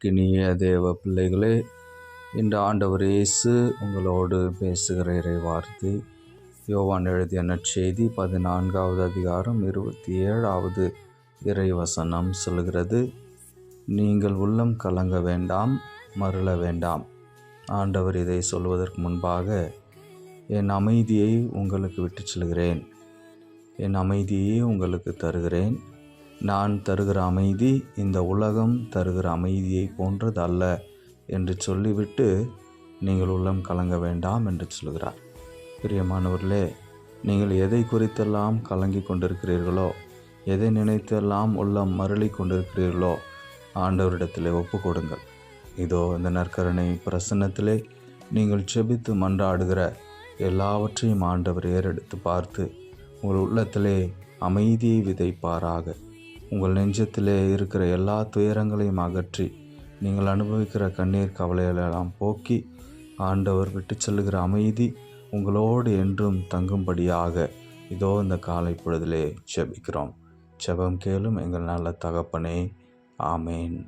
அன்பிற்கினிய தேவ பிள்ளைகளே, இன்று ஆண்டவர் இயேசு உங்களோடு பேசுகிற இறைவார்த்தை யோவான் எழுதிய நற்செய்தி 14வது அதிகாரம் 27வது இறைவசனம் சொல்கிறது, நீங்கள் உள்ளம் கலங்க வேண்டாம், மருள வேண்டாம். ஆண்டவர் இதை சொல்வதற்கு முன்பாக, என் அமைதியை உங்களுக்கு விட்டுச் செல்கிறேன், என் அமைதியை உங்களுக்கு தருகிறேன். நான் தருகிற அமைதி இந்த உலகம் தருகிற அமைதியை போன்றது அல்ல என்று சொல்லிவிட்டு, நீங்கள் உள்ளம் கலங்க வேண்டாம் என்று சொல்கிறார். பிரியமானவர்களே, நீங்கள் எதை குறித்தெல்லாம் கலங்கி கொண்டிருக்கிறீர்களோ, எதை நினைத்தெல்லாம் உள்ளம் மருளி கொண்டிருக்கிறீர்களோ, ஆண்டவரிடத்திலே ஒப்பு கொடுங்கள். இதோ இந்த நற்கருணை பிரசன்னத்திலே நீங்கள் செபித்து மன்றாடுகிற எல்லாவற்றையும் ஆண்டவர் ஏறெடுத்து பார்த்து உங்கள் உள்ளத்திலே அமைதியை விதைப்பாராக. உங்கள் நெஞ்சத்திலே இருக்கிற எல்லா துயரங்களையும் அகற்றி, நீங்கள் அனுபவிக்கிற கண்ணீர் கவலைகளெல்லாம் போக்கி, ஆண்டவர் விட்டு செல்லுகிற அமைதி உங்களோடு என்றும் தங்கும்படியாக இதோ இந்த காலை பொழுதிலே ஜெபிக்கிறோம். ஜெபம் கேளும் எங்கள் நல்ல தகப்பனே. ஆமேன்.